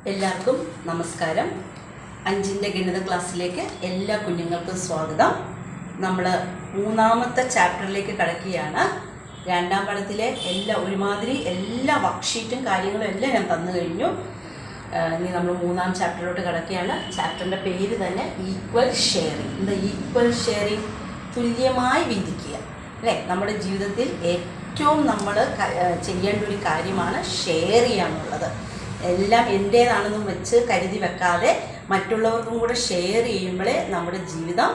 എല്ലാവർക്കും നമസ്കാരം. 5ന്റെ ഗണിത ക്ലാസ്സിലേക്ക് എല്ലാ കുഞ്ഞുങ്ങൾക്കും സ്വാഗതം. നമ്മൾ 3ാമത്തെ ചാപ്റ്ററിലേക്ക് കടക്കുകയാണ്. 2ാം പാഠത്തിലെ ഒരുമാതിരി എല്ലാ വർക്ക്ഷീറ്റും കാര്യങ്ങളും എല്ലാം ഞാൻ തന്നു കഴിഞ്ഞു. ഇനി നമ്മൾ 3ാം ചാപ്റ്ററിലോട്ട് കടക്കുകയാണ്. ചാപ്റ്ററിൻ്റെ പേര് തന്നെ ഈക്വൽ ഷെയറിങ്. എന്താ ഈക്വൽ ഷെയറിങ്? തുല്യമായി വീതിക്കുക അല്ലേ? നമ്മുടെ ജീവിതത്തിൽ ഏറ്റവും നമ്മൾ ചെയ്യേണ്ട ഒരു കാര്യമാണ് ഷെയർ ചെയ്യാനുള്ളത്. എല്ലാം എൻ്റേതാണെന്നും വെച്ച് കരുതി വെക്കാതെ മറ്റുള്ളവർക്കും കൂടെ ഷെയർ ചെയ്യുമ്പോഴേ നമ്മുടെ ജീവിതം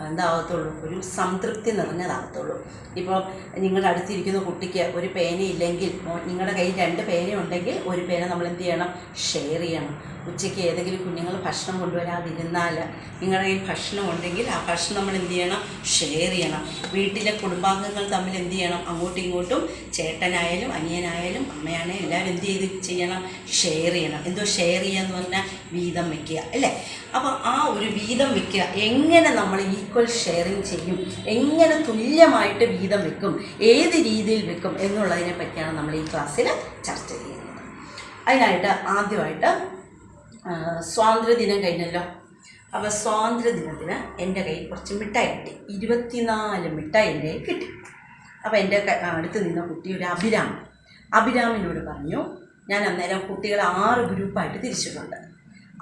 എന്താകത്തുള്ളൂ, ഒരു സംതൃപ്തി നിറഞ്ഞതാകത്തുള്ളൂ. ഇപ്പോൾ നിങ്ങളുടെ അടുത്തിരിക്കുന്ന കുട്ടിക്ക് ഒരു പേനയില്ലെങ്കിൽ, നിങ്ങളുടെ കയ്യിൽ 2 പേന ഉണ്ടെങ്കിൽ ഒരു പേന നമ്മൾ എന്ത് ചെയ്യണം? ഷെയർ ചെയ്യണം. ഉച്ചയ്ക്ക് ഏതെങ്കിലും കുഞ്ഞുങ്ങൾ ഭക്ഷണം കൊണ്ടുവരാതിരുന്നാൽ നിങ്ങളുടെ കയ്യിൽ ഭക്ഷണം ഉണ്ടെങ്കിൽ ആ ഭക്ഷണം നമ്മൾ എന്ത് ചെയ്യണം? ഷെയർ ചെയ്യണം. വീട്ടിലെ കുടുംബാംഗങ്ങൾ തമ്മിൽ എന്ത് ചെയ്യണം? അങ്ങോട്ടും ഇങ്ങോട്ടും ചേട്ടനായാലും അനിയനായാലും അമ്മയാണെങ്കിലും എല്ലാവരും എന്ത് ചെയ്യണം? ഷെയർ ചെയ്യണം. എന്തോ ഷെയർ ചെയ്യുക എന്ന് പറഞ്ഞാൽ വീതം വയ്ക്കുക അല്ലേ? അപ്പോൾ ആ ഒരു വീതം വയ്ക്കുക, എങ്ങനെ നമ്മൾ ഈക്വൽ ഷെയറിങ് ചെയ്യും, എങ്ങനെ തുല്യമായിട്ട് വീതം വെക്കും, ഏത് രീതിയിൽ വെക്കും എന്നുള്ളതിനെ പറ്റിയാണ് നമ്മൾ ഈ ക്ലാസ്സിൽ ചർച്ച ചെയ്യുന്നത്. അതിനായിട്ട് ആദ്യമായിട്ട് സ്വാതന്ത്ര്യദിനം കഴിഞ്ഞല്ലോ. അപ്പോൾ സ്വാതന്ത്ര്യദിനത്തിന് എൻ്റെ കയ്യിൽ കുറച്ച് മിഠായി കിട്ടി. 24 മിഠായി എൻ്റെ കയ്യിൽ കിട്ടി. അപ്പോൾ എൻ്റെ അടുത്ത് നിന്ന കുട്ടി ഒരു അഭിരാമിനോട് പറഞ്ഞു, ഞാൻ അന്നേരം കുട്ടികളെ 6 ഗ്രൂപ്പായിട്ട് തിരിച്ചിട്ടുണ്ട്.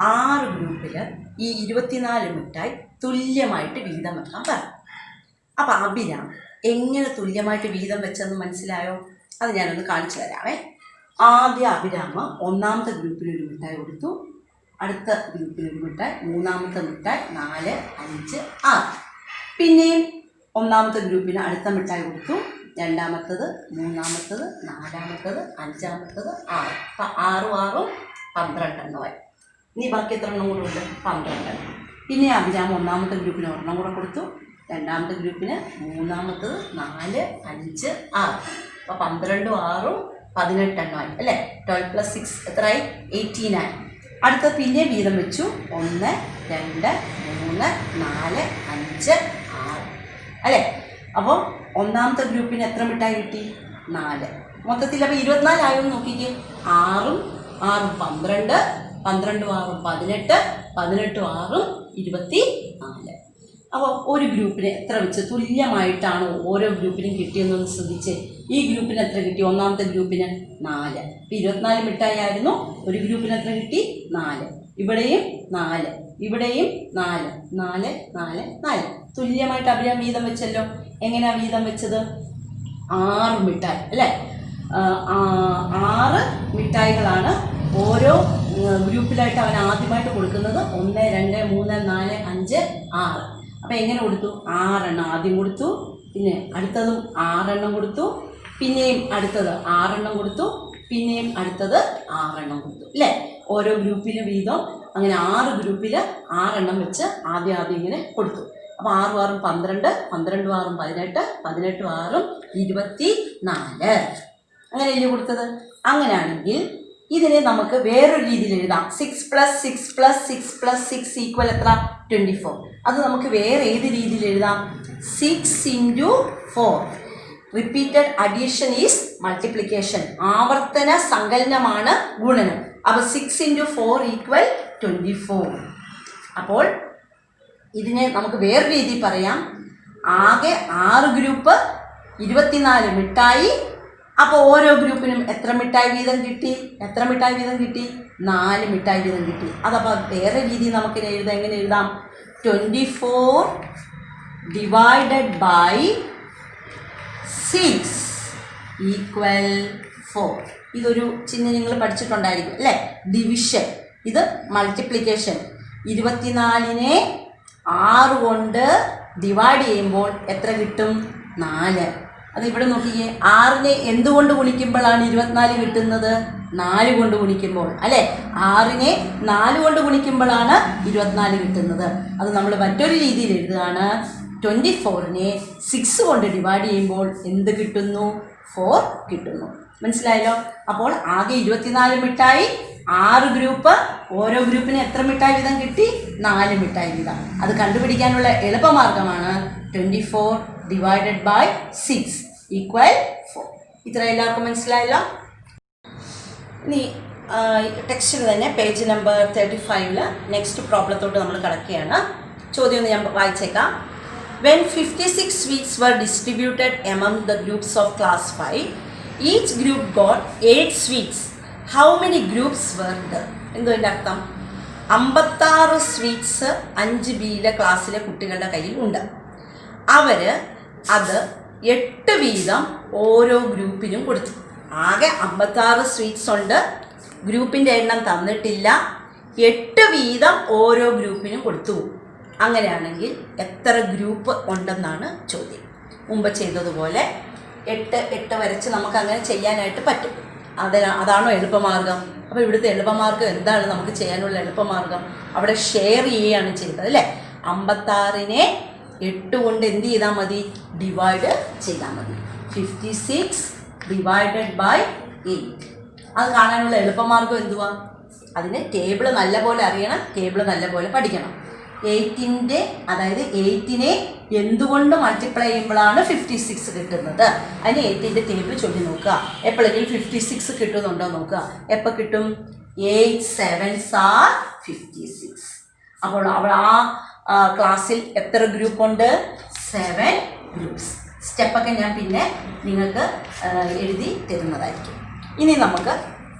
6 ഗ്രൂപ്പിൽ ഈ 24 മിഠായി തുല്യമായിട്ട് വീതം വെക്കാൻ പറഞ്ഞു. അപ്പോൾ അഭിരാം എങ്ങനെ തുല്യമായിട്ട് വീതം വെച്ചെന്ന് മനസ്സിലായോ? അത് ഞാനൊന്ന് കാണിച്ചു തരാമേ. ആദ്യം അഭിരാമ 1ാമത്തെ ഗ്രൂപ്പിനൊരു മിഠായി കൊടുത്തു, അടുത്ത ഗ്രൂപ്പിനൊരു മിഠായി, 3ാമത്തെ മിഠായി, 4, 5, 6. പിന്നെയും 1ാമത്തെ ഗ്രൂപ്പിന് അടുത്ത മിഠായി കൊടുത്തു, 2ാമത്തത്, 3ാമത്തത്, 4ാമത്തത്, 5ാമത്തത്, 6. അപ്പം 6 12 എണ്ണമായി. ഇനി ബാക്കി എത്ര എണ്ണം കൂടെ ഉണ്ട്? 12 എണ്ണം. പിന്നെ അഭിരാമ 1ാമത്തെ ഗ്രൂപ്പിന് ഒരെണ്ണം കൂടെ കൊടുത്തു, 2ാമത്തെ ഗ്രൂപ്പിന്, 3ാമത്തത്, 4, 5, 6. അപ്പോൾ 12 6 18 എണ്ണമായി അല്ലേ? 12 + 6 എത്രയായി? 18 ആയി. അടുത്ത പിന്നെ വീതം വെച്ചു, 1 2 3 4 5 6 അല്ലേ? അപ്പോൾ 1ാമത്തെ ഗ്രൂപ്പിന് എത്ര മിഠായി കിട്ടി? 4. മൊത്തത്തിൽ അപ്പോൾ 24 ആയോ നോക്കിക്കേ. 6 6 12, 12 6 18, 18 6 24. അപ്പോൾ ഒരു ഗ്രൂപ്പിന് എത്ര വെച്ച് തുല്യമായിട്ടാണ് ഓരോ ഗ്രൂപ്പിനും കിട്ടിയെന്നൊന്ന് ശ്രദ്ധിച്ച്. ഈ ഗ്രൂപ്പിന് എത്ര കിട്ടി? 1ാമത്തെ ഗ്രൂപ്പിന് 4. ഇപ്പോൾ 24 മിഠായി ആയിരുന്നു. ഒരു ഗ്രൂപ്പിന് എത്ര കിട്ടി? 4. ഇവിടെയും 4, ഇവിടെയും 4, 4 4 4. തുല്യമായിട്ട് അഭിരാം വീതം വെച്ചല്ലോ. എങ്ങനെയാണ് വീതം വെച്ചത്? 6 മിഠായി അല്ലേ? 6 മിഠായികളാണ് ഓരോ ഗ്രൂപ്പിലായിട്ട് അവൻ ആദ്യമായിട്ട് കൊടുക്കുന്നത്. 1 2 3 4 5 6. അപ്പോൾ എങ്ങനെ കൊടുത്തു? 6 എണ്ണം ആദ്യം കൊടുത്തു, പിന്നെ അടുത്തതും 6 എണ്ണം കൊടുത്തു, പിന്നെയും അടുത്തത് 6 എണ്ണം കൊടുത്തു, പിന്നെയും അടുത്തത് 6 എണ്ണം കൊടുത്തു അല്ലേ? ഓരോ ഗ്രൂപ്പിന് വീതം അങ്ങനെ 6 ഗ്രൂപ്പിൽ 6 എണ്ണം വെച്ച് ആദ്യം ഇങ്ങനെ കൊടുത്തു. അപ്പോൾ 6 6 12, 12 6 18, 18 6 24. അങ്ങനെയല്ലേ കൊടുത്തത്? അങ്ങനെയാണെങ്കിൽ ഇതിനെ നമുക്ക് വേറൊരു രീതിയിൽ എഴുതാം. 6 + 6 + 6 + 6 = എത്ര? 24. അത് നമുക്ക് വേറെ ഏത് രീതിയിൽ എഴുതാം? 6 × 4. Repeated addition is multiplication. ആവർത്തന സങ്കലനമാണ് ഗുണനം. അപ്പോൾ 6 × 4 = 24. അപ്പോൾ ഇതിനെ നമുക്ക് വേറെ രീതി പറയാം. ആകെ 6 ഗ്രൂപ്പ്, 24 മിഠായി. അപ്പോൾ ഓരോ ഗ്രൂപ്പിനും എത്ര മിഠായി വീതം കിട്ടി? 4 മിഠായി വീതം കിട്ടി. അതപ്പോൾ വേറെ രീതി നമുക്ക് എഴുതാം. എങ്ങനെ എഴുതാം? 24 ÷ 6 = 4. ഇതൊരു ചിഹ്നം നിങ്ങൾ പഠിച്ചിട്ടുണ്ടായിരിക്കും അല്ലേ? ഡിവിഷൻ. ഇത് മൾട്ടിപ്ലിക്കേഷൻ. 24നെ 6 കൊണ്ട് ഡിവൈഡ് ചെയ്യുമ്പോൾ എത്ര കിട്ടും? 4. അത് ഇവിടെ നോക്കിയേ. 6നെ എന്തുകൊണ്ട് ഗുണിക്കുമ്പോഴാണ് 24 കിട്ടുന്നത്? 4 കൊണ്ട് ഗുണിക്കുമ്പോൾ അല്ലേ? 6നെ 4 കൊണ്ട് ഗുണിക്കുമ്പോഴാണ് 24 കിട്ടുന്നത്. അത് നമ്മൾ മറ്റൊരു രീതിയിൽ എഴുതുകയാണ്. 24നെ 6 കൊണ്ട് ഡിവൈഡ് ചെയ്യുമ്പോൾ എന്ത് കിട്ടുന്നു? 4 കിട്ടുന്നു. മനസ്സിലായല്ലോ? അപ്പോൾ ആകെ 24 മിഠായി, 6 ഗ്രൂപ്പ്. ഓരോ ഗ്രൂപ്പിന് എത്ര മിഠായി വീതം കിട്ടി? 4 മിഠായി വീതം. അത് കണ്ടുപിടിക്കാനുള്ള എളുപ്പമാർഗമാണ് 24 ÷ 6 = 4. ഇത്ര എല്ലാവർക്കും മനസ്സിലായല്ലോ? ഇനി ടെക്സ്റ്റിൽ തന്നെ പേജ് നമ്പർ 35 നെക്സ്റ്റ് പ്രോബ്ലത്തോട്ട് നമ്മൾ കിടക്കുകയാണ്. ചോദ്യം ഒന്ന് ഞാൻ വായിച്ചേക്കാം. When 56 sweets were distributed among the groups of class 5, each group got 8 sweets. How many groups were there? എന്തോ എൻ്റെ അർത്ഥം? 56 സ്വീറ്റ്സ് 5Bയിലെ ക്ലാസ്സിലെ കുട്ടികളുടെ കയ്യിൽ ഉണ്ട്. അവർ അത് 8 വീതം ഓരോ ഗ്രൂപ്പിനും കൊടുത്തു. ആകെ 56 സ്വീറ്റ്സ് ഉണ്ട്. ഗ്രൂപ്പിൻ്റെ എണ്ണം തന്നിട്ടില്ല. 8 വീതം ഓരോ ഗ്രൂപ്പിനും കൊടുത്തു. അങ്ങനെയാണെങ്കിൽ എത്ര ഗ്രൂപ്പ് ഉണ്ടെന്നാണ് ചോദ്യം. മുമ്പ് ചെയ്തതുപോലെ 8 വരച്ച് നമുക്ക് അങ്ങനെ ചെയ്യാനായിട്ട് പറ്റും. അതാണോ എളുപ്പമാർഗം? അപ്പോൾ ഇവിടുത്തെ എളുപ്പമാർഗം എന്താണ്? നമുക്ക് ചെയ്യാനുള്ള എളുപ്പമാർഗം അവിടെ ഷെയർ ചെയ്യുകയാണ് ചെയ്തത് അല്ലേ. 56നെ 8 കൊണ്ട് എന്ത് ചെയ്താൽ മതി? ഡിവൈഡ് ചെയ്താൽ മതി. 56 ഡിവൈഡഡ് ബൈ 8. അത് കാണാനുള്ള എളുപ്പമാർഗം എന്തുവാ? അതിന് ടേബിൾ നല്ലപോലെ അറിയണം, ടേബിൾ നല്ലപോലെ പഠിക്കണം. 8ൻ്റെ അതായത് 8നെ എന്തുകൊണ്ട് മൾട്ടിപ്ലൈ ചെയ്യുമ്പോഴാണ് 56 കിട്ടുന്നത്? അതിന് 8ൻ്റെ ടേബിൾ ചൊല്ലി നോക്കുക. എപ്പോഴെങ്കിലും 56 കിട്ടുന്നുണ്ടോ നോക്കുക. എപ്പോൾ കിട്ടും? 8 7s are 56. അപ്പോൾ അവിടെ ആ ക്ലാസ്സിൽ എത്ര ഗ്രൂപ്പുണ്ട്? 7 ഗ്രൂപ്പ്സ്. സ്റ്റെപ്പൊക്കെ ഞാൻ പിന്നെ നിങ്ങൾക്ക് എഴുതി തരുന്നതായിരിക്കും. ഇനി നമുക്ക്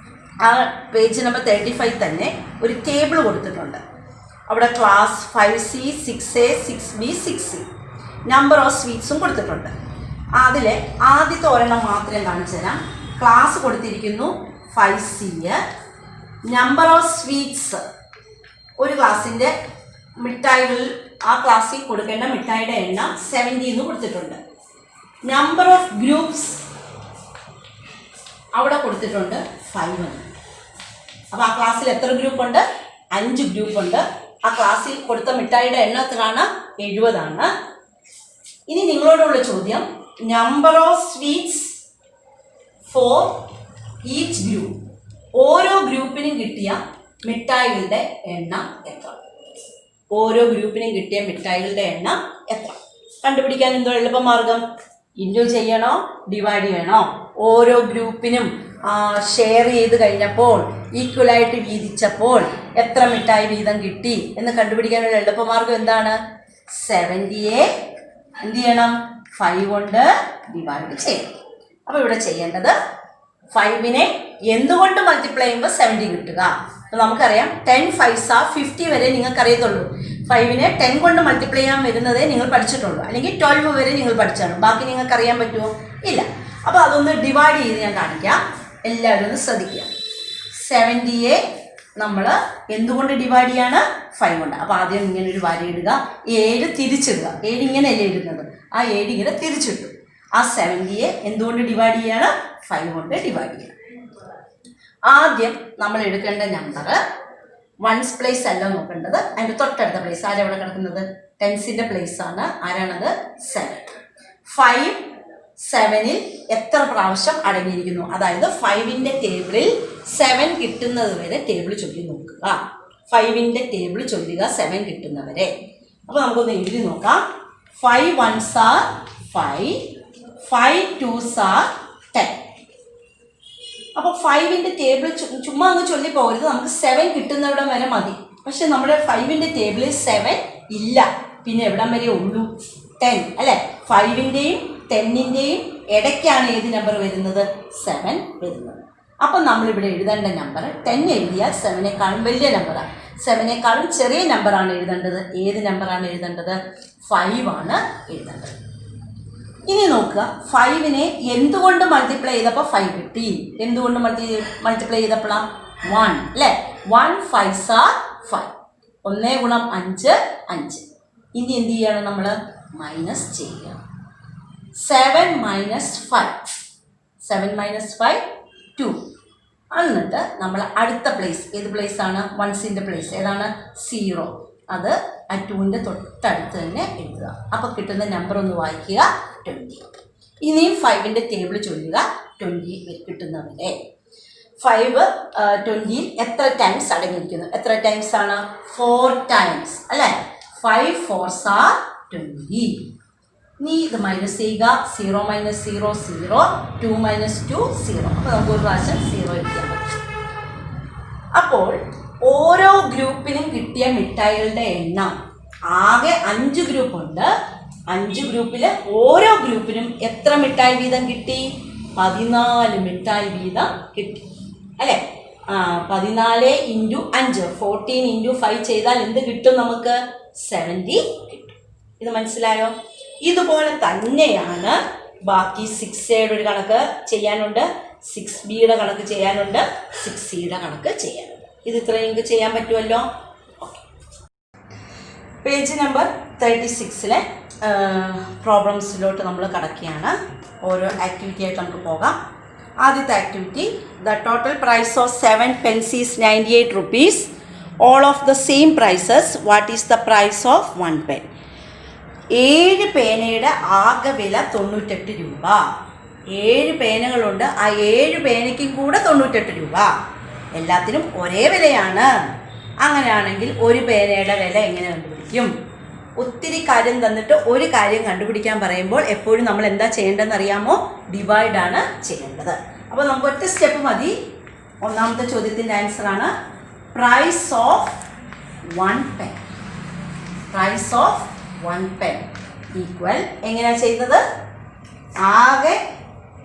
ആ പേജ് നമ്പർ 35 തന്നെ ഒരു ടേബിൾ കൊടുത്തിട്ടുണ്ട്. അവിടെ class 5C 6A 6B 6C number of സ്വീറ്റ്സും കൊടുത്തിട്ടുണ്ട്. അതിൽ ആദ്യത്തെ ഒരെണ്ണം മാത്രമേ കാണിച്ചു തരാം. ക്ലാസ് കൊടുത്തിരിക്കുന്നു 5C. നമ്പർ ഓഫ് സ്വീറ്റ്സ് ഒരു ക്ലാസ്സിൻ്റെ മിഠായികളിൽ ആ ക്ലാസ്സിൽ കൊടുക്കേണ്ട മിഠായിയുടെ എണ്ണം 70 എന്ന് കൊടുത്തിട്ടുണ്ട്. നമ്പർ ഓഫ് ഗ്രൂപ്പ്സ് അവിടെ കൊടുത്തിട്ടുണ്ട് 5 എന്ന്. അപ്പോൾ ആ ക്ലാസ്സിൽ എത്ര ഗ്രൂപ്പുണ്ട്? 5 ഗ്രൂപ്പുണ്ട്. ആ ക്ലാസ്സിൽ കൊടുത്ത മിഠായിയുടെ എണ്ണം എത്രയാണ്? 70 ഇനി നിങ്ങളോടുള്ള ചോദ്യം, number of sweets for each group, ഓരോ ഗ്രൂപ്പിനും കിട്ടിയ മിഠായികളുടെ എണ്ണം എത്ര? ഓരോ ഗ്രൂപ്പിനും കിട്ടിയ മിഠായികളുടെ എണ്ണം എത്ര? കണ്ടുപിടിക്കാൻ എന്തോ എളുപ്പമാർഗം? ഇൻറ്റു ചെയ്യണോ ഡിവൈഡ് ചെയ്യണോ? ഓരോ ഗ്രൂപ്പിനും ഷെയർ ചെയ്ത് കഴിഞ്ഞപ്പോൾ ഈക്വലായിട്ട് വീതിച്ചപ്പോൾ എത്ര മിഠായി വീതം കിട്ടി എന്ന് കണ്ടുപിടിക്കാനുള്ള എളുപ്പമാർഗം എന്താണ്? 70യെ എന്ത് ചെയ്യണം? 5 കൊണ്ട് ഡിവൈഡ് ചെയ്യണം. അപ്പോൾ ഇവിടെ ചെയ്യേണ്ടത് 5നെ എന്തുകൊണ്ട് മൾട്ടിപ്ലൈ ചെയ്യുമ്പോൾ 70 കിട്ടുക. അപ്പോൾ നമുക്കറിയാം 10 5s are 50 വരെ നിങ്ങൾക്കറിയത്തുള്ളൂ. 5നെ 10 കൊണ്ട് മൾട്ടിപ്ലൈ ചെയ്യാൻ വരുന്നതേ നിങ്ങൾ പഠിച്ചിട്ടുള്ളൂ, അല്ലെങ്കിൽ 12 വരെ നിങ്ങൾ പഠിച്ചാണ്. ബാക്കി നിങ്ങൾക്ക് അറിയാൻ പറ്റുമോ? ഇല്ല. അപ്പോൾ അതൊന്ന് ഡിവൈഡ് ചെയ്ത് ഞാൻ കാണിക്കാം. എല്ലാവരും ഒന്ന് ശ്രദ്ധിക്കുക. 70യെ നമ്മൾ എന്തുകൊണ്ട് ഡിവൈഡ് ചെയ്യാണ്? 5 കൊണ്ട്. അപ്പോൾ ആദ്യം ഇങ്ങനെ ഒരു വര ഇടുക, 7 തിരിച്ചിടുക. 7 ഇങ്ങനെയല്ലേ ഇടുന്നത്, ആ 7 ഇങ്ങനെ തിരിച്ചിട്ടു. ആ 70യെ എന്തുകൊണ്ട് ഡിവൈഡ് ചെയ്യാണ്? 5 കൊണ്ട് ഡിവൈഡ് ചെയ്യണം. ആദ്യം നമ്മൾ എടുക്കേണ്ട നമ്പർ 1s പ്ലേസ് അല്ല നോക്കേണ്ടത്, അതിൻ്റെ തൊട്ടടുത്ത പ്ലേസ്. ആരെവിടെ കിടക്കുന്നത്? 10സിൻ്റെ പ്ലേസ് ആണ്. ആരാണത്? 7. 5 7ൽ എത്ര പ്രാവശ്യം അടങ്ങിയിരിക്കുന്നു? അതായത് 5ൻ്റെ ടേബിളിൽ 7 കിട്ടുന്നത് വരെ ടേബിൾ ചൊല്ലി നോക്കുക. 5ൻ്റെ ടേബിൾ ചൊല്ലുക 7 കിട്ടുന്നവരെ. അപ്പോൾ നമുക്കൊന്ന് എഴുതി നോക്കാം. 5 1s are 5, 5 2s are 10. അപ്പോൾ 5ൻ്റെ ടേബിൾ ചുമ്മാ അങ്ങ് ചൊല്ലി പോകരുത്. നമുക്ക് 7 കിട്ടുന്നിടം വരെ മതി. പക്ഷെ നമ്മുടെ 5ൻ്റെ ടേബിളിൽ 7 ഇല്ല. പിന്നെ എവിടം വരെ ഉള്ളൂ? 10 അല്ലേ? 5ൻ്റെയും 10ൻ്റെയും ഇടയ്ക്കാണ് ഏത് നമ്പർ വരുന്നത്? 7 വരുന്നത്. അപ്പം നമ്മളിവിടെ എഴുതേണ്ട നമ്പർ 10 എഴുതിയാൽ 7നേക്കാളും വലിയ നമ്പറാണ്. 7നേക്കാളും ചെറിയ നമ്പറാണ് എഴുതേണ്ടത്. ഏത് നമ്പറാണ് എഴുതേണ്ടത്? 5 ആണ് എഴുതേണ്ടത്. ഇനി നോക്കുക, 5നെ എന്തുകൊണ്ട് മൾട്ടിപ്ലൈ ചെയ്തപ്പോൾ 5 കിട്ടി? എന്തുകൊണ്ട് മൾട്ടിപ്ലൈ ചെയ്തപ്പോഴാണ്? 1 അല്ലേ? 1 5s are 5. 1 ഗുണം 5 5. ഇനി എന്ത് ചെയ്യണം? നമ്മൾ മൈനസ് ചെയ്യുക. 7 minus 5. 7 minus 5 2. എന്നിട്ട് നമ്മൾ അടുത്ത പ്ലേസ്, ഏത് പ്ലേസ് ആണ്? 1സിൻ്റെ പ്ലേസ് ഏതാണ്? 0. അത് ആ 2ൻ്റെ തൊട്ടടുത്ത് തന്നെ എഴുതുക. അപ്പോൾ കിട്ടുന്ന നമ്പർ ഒന്ന് വായിക്കുക, 20. ഇനിയും 5ൻ്റെ ടേബിൾ ചൊല്ലുക 20 കിട്ടുന്നവരെ. 5 20ൽ എത്ര ടൈംസ് അടങ്ങിയിരിക്കുന്നു? എത്ര ടൈംസ് ആണ്? 4 ടൈംസ് അല്ലേ? 5 4s are 20. നീ ഇത് മൈനസ് ചെയ്യുക. 0 മൈനസ് 0 0, 2 മൈനസ് 2 0. അപ്പോൾ നമുക്ക് ഒരു പ്രാവശ്യം 0 എഴുതിയാൽ മതി. അപ്പോൾ ഓരോ ഗ്രൂപ്പിനും കിട്ടിയ മിഠായികളുടെ എണ്ണം ആകെ 5 ഗ്രൂപ്പുണ്ട്. 5 ഗ്രൂപ്പിൽ ഓരോ ഗ്രൂപ്പിനും എത്ര മിഠായി വീതം കിട്ടി? 14 മിഠായി വീതം കിട്ടി അല്ലേ? 14 × 5 14 × 5 ചെയ്താൽ എന്ത് കിട്ടും? നമുക്ക് 70 കിട്ടും. ഇത് മനസ്സിലായോ? ഇതുപോലെ തന്നെയാണ് ബാക്കി 6Aയുടെ ഒരു കണക്ക് ചെയ്യാനുണ്ട്, 6Bയുടെ കണക്ക് ചെയ്യാനുണ്ട്, 6Cയുടെ കണക്ക് ചെയ്യാനുണ്ട്. ഇത് ഇത്രയും നിങ്ങൾക്ക് ചെയ്യാൻ പറ്റുമല്ലോ. ഓക്കെ, പേജ് നമ്പർ 36 പ്രോബ്ലംസിലോട്ട് നമ്മൾ കടക്കുകയാണ്. ഓരോ ആക്ടിവിറ്റി ആയിട്ട് നമുക്ക് പോകാം. ആദ്യത്തെ activity, the total price of 7 pens is 98 rupees. All of the same prices. What is the price of 1 pen? 7 പേനയുടെ ആകെ വില 98 രൂപ. 7 പേനകളുണ്ട്, ആ 7 പേനയ്ക്കും കൂടെ 98 രൂപ. എല്ലാത്തിനും ഒരേ വിലയാണ്. അങ്ങനെയാണെങ്കിൽ ഒരു പേനയുടെ വില എങ്ങനെ കണ്ടുപിടിക്കും? ഒത്തിരി കാര്യം തന്നിട്ട് ഒരു കാര്യം കണ്ടുപിടിക്കാൻ പറയുമ്പോൾ എപ്പോഴും നമ്മൾ എന്താ ചെയ്യേണ്ടതെന്ന് അറിയാമോ? ഡിവൈഡാണ് ചെയ്യേണ്ടത്. അപ്പോൾ നമുക്ക് ഒറ്റ സ്റ്റെപ്പ് മതി. ഒന്നാമത്തെ ചോദ്യത്തിൻ്റെ ആൻസറാണ് price of 1 pen. Price of 1 pen equal എങ്ങനെയാണ് ചെയ്യുന്നത്? ആകെ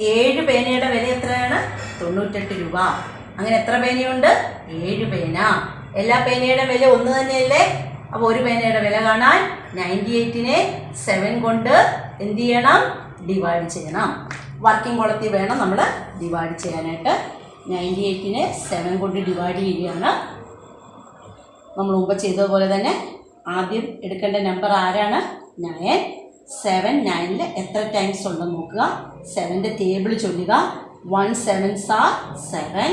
7 പേനയുടെ വില എത്രയാണ്? 98 രൂപ. അങ്ങനെ എത്ര പേനയുണ്ട്? 7 പേന. എല്ലാ പേനയുടെ വില ഒന്ന് തന്നെയല്ലേ? അപ്പോൾ ഒരു പേനയുടെ വില കാണാൻ 98നെ 7 കൊണ്ട് എന്ത് ചെയ്യണം? ഡിവൈഡ് ചെയ്യണം. വർക്കിംഗ് കോളത്തിൽ വേണം നമ്മൾ ഡിവൈഡ് ചെയ്യാനായിട്ട്. 98നെ 7 കൊണ്ട് ഡിവൈഡ് ചെയ്യുകയാണ്. നമ്മൾ മുമ്പ് ചെയ്തതുപോലെ തന്നെ ആദ്യം എടുക്കേണ്ട നമ്പർ ആരാണ്? 9. 7 9ൽ എത്ര ടൈംസ് ഉണ്ടെന്ന് നോക്കുക. 7ൻ്റെ ടേബിൾ ചൊല്ലുക. 1 7s are 7,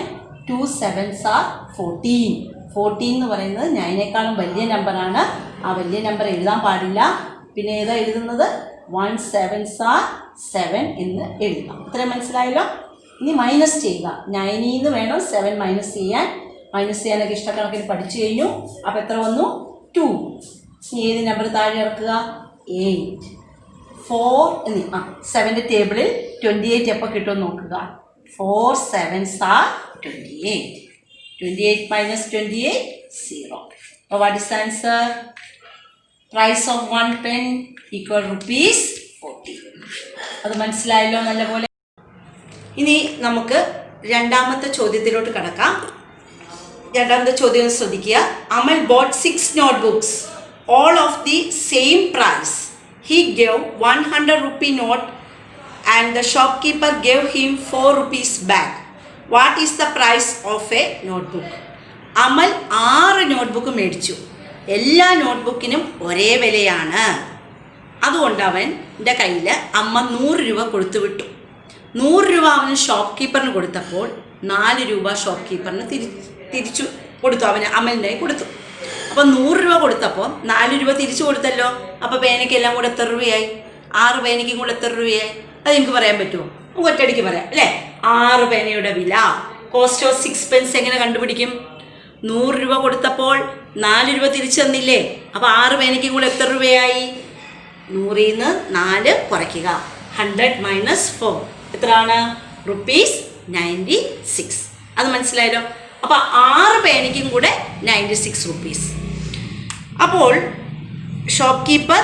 2 7s are 14. 14 എന്ന് പറയുന്നത് 9നേക്കാളും വലിയ നമ്പറാണ്. ആ വലിയ നമ്പർ എഴുതാൻ പാടില്ല. പിന്നെ ഏതാ എഴുതുന്നത്? 1 7s are 7 എന്ന് എഴുതാം. ഇത്രയും മനസ്സിലായല്ലോ? ഇനി മൈനസ് ചെയ്യുക. 9ൽ നിന്ന് വേണം 7 മൈനസ് ചെയ്യാൻ. മൈനസ് ചെയ്യാനൊക്കെ ഇഷ്ടക്കണക്കിന് പഠിച്ചു കഴിഞ്ഞു. അപ്പോൾ എത്ര വന്നു? 2. ഇനി ഏത് നമ്പർ താഴെ ഇറക്കുക? 8. 4 എന്നീ 7ൻ്റെ ടേബിളിൽ 28 എപ്പോൾ കിട്ടുമെന്ന് നോക്കുക. 4 7s are 28. 28 minus 28 0. അപ്പോൾ what is answer? Price of 1 pen equal ₹40. അത് മനസ്സിലായല്ലോ നല്ലപോലെ? ഇനി നമുക്ക് രണ്ടാമത്തെ ചോദ്യത്തിലോട്ട് കടക്കാം. രണ്ടാമത്തെ ചോദ്യം ശ്രദ്ധിക്കുക. അമൽ boat 6 notebooks, all of the same price. He gave 100 rupee note and the shopkeeper gave him 4 rupees back. What is the price of a notebook? Amal 6 notebook മേടിച്ചു. എല്ലാ നോട്ട്ബുക്കിനും ഒരേ വിലയാണ്. അതുകൊണ്ട് അവൻ്റെ കയ്യിൽ അമ്മ 100 രൂപ കൊടുത്തു വിട്ടു. 100 രൂപ അവന് ഷോപ്പ് കീപ്പറിന് കൊടുത്തപ്പോൾ 4 രൂപ ഷോപ്പ് കീപ്പറിന് തിരിച്ചു കൊടുത്തു. അവന് അമലിൻ്റെ കൊടുത്തു. അപ്പോൾ 100 രൂപ കൊടുത്തപ്പോൾ 4 രൂപ തിരിച്ചു കൊടുത്തല്ലോ. അപ്പോൾ പേനയ്ക്ക് എല്ലാം കൂടെ എത്ര രൂപയായി? 6 പേനയ്ക്കും കൂടെ എത്ര രൂപയായി? അത് എനിക്ക് പറയാൻ പറ്റുമോ? നമുക്ക് ഒറ്റയടിക്ക് പറയാം അല്ലേ? 6 പേനയുടെ വില, കോസ്റ്റ് ഓഫ് 6 pence എങ്ങനെ കണ്ടുപിടിക്കും? 100 രൂപ കൊടുത്തപ്പോൾ 4 രൂപ തിരിച്ചു തന്നില്ലേ? അപ്പോൾ 6 പേനയ്ക്കും കൂടെ എത്ര രൂപയായി? 100ൽ നിന്ന് 4 കുറയ്ക്കുക. 100 minus 4 എത്രയാണ്? ₹96. അത് മനസ്സിലായല്ലോ? അപ്പോൾ 6 പേനയ്ക്കും കൂടെ 96 rupees. അപ്പോൾ ഷോപ്പ് കീപ്പർ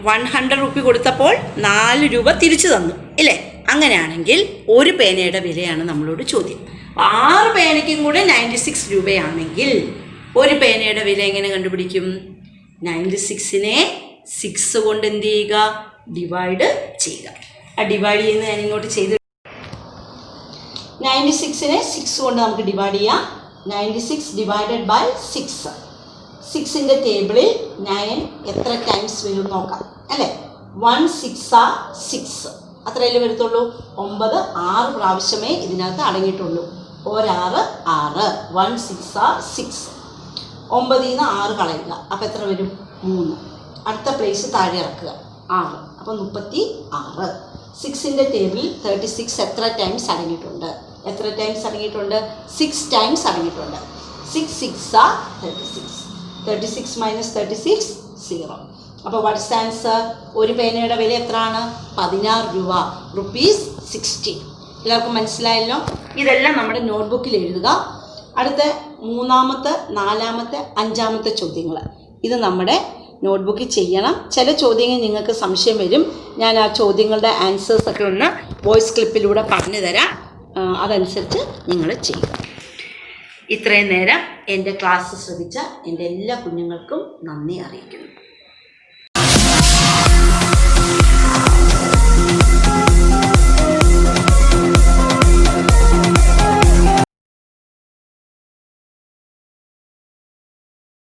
100 രൂപ കൊടുത്തപ്പോൾ 4 രൂപ തിരിച്ചു തന്നു ഇല്ലേ? അങ്ങനെയാണെങ്കിൽ ഒരു പേനയുടെ വിലയാണ് നമ്മളോട് ചോദ്യം. 6 പേനയ്ക്കും കൂടെ 96 രൂപയാണെങ്കിൽ ഒരു പേനയുടെ വില എങ്ങനെ കണ്ടുപിടിക്കും? 96നെ 6 കൊണ്ട് എന്ത് ചെയ്യുക? ഡിവൈഡ് ചെയ്യുക. ആ ഡിവൈഡ് ചെയ്യുന്നത് ഞാൻ ഇങ്ങോട്ട് ചെയ്ത് 96നെ 6 കൊണ്ട് നമുക്ക് ഡിവൈഡ് ചെയ്യാം. 96 ഡിവൈഡഡ് ബൈ 6. 6ൻ്റെ ടേബിളിൽ 9 എത്ര ടൈംസ് വരും നോക്കാം അല്ലേ? 1 6 are 6. അത്രയല്ലേ വരത്തുള്ളൂ. 9 6 പ്രാവശ്യമേ ഇതിനകത്ത് അടങ്ങിയിട്ടുള്ളൂ. 1 6 6. 1 6 are 6. 9ൽ നിന്ന് 6 കളയുക. അപ്പോൾ എത്ര വരും? 3. അടുത്ത പ്ലേസ് താഴെ ഇറക്കുക. 6. അപ്പോൾ 36. 6ൻ്റെ ടേബിളിൽ 36 എത്ര ടൈംസ് അടങ്ങിയിട്ടുണ്ട്? എത്ര ടൈംസ് അടങ്ങിയിട്ടുണ്ട്? 6 ടൈംസ് അടങ്ങിയിട്ടുണ്ട്. 6 6 are 36. 36 minus 36 0. അപ്പോൾ വാട്ട് ഇസ് ആൻസർ? ഒരു പേനയുടെ വില എത്രയാണ്? 16 രൂപ. ₹60. എല്ലാവർക്കും മനസ്സിലായല്ലോ? ഇതെല്ലാം നമ്മുടെ നോട്ട്ബുക്കിൽ എഴുതുക. അടുത്ത 3-ാമത്തെ 4-ാമത്തെ 5-ാമത്തെ ചോദ്യങ്ങൾ ഇത് നമ്മുടെ നോട്ട്ബുക്കിൽ ചെയ്യണം. ചില ചോദ്യങ്ങൾ നിങ്ങൾക്ക് സംശയം വരും. ഞാൻ ആ ചോദ്യങ്ങളുടെ ആൻസേഴ്സൊക്കെ ഒന്ന് വോയിസ് ക്ലിപ്പിലൂടെ പറഞ്ഞു തരാം. അതനുസരിച്ച് നിങ്ങൾ ചെയ്യുക. ഇത്രയും നേരം എൻ്റെ ക്ലാസ് ശ്രദ്ധിച്ച എൻ്റെ എല്ലാ കുഞ്ഞുങ്ങൾക്കും നന്ദി അറിയിക്കുന്നു.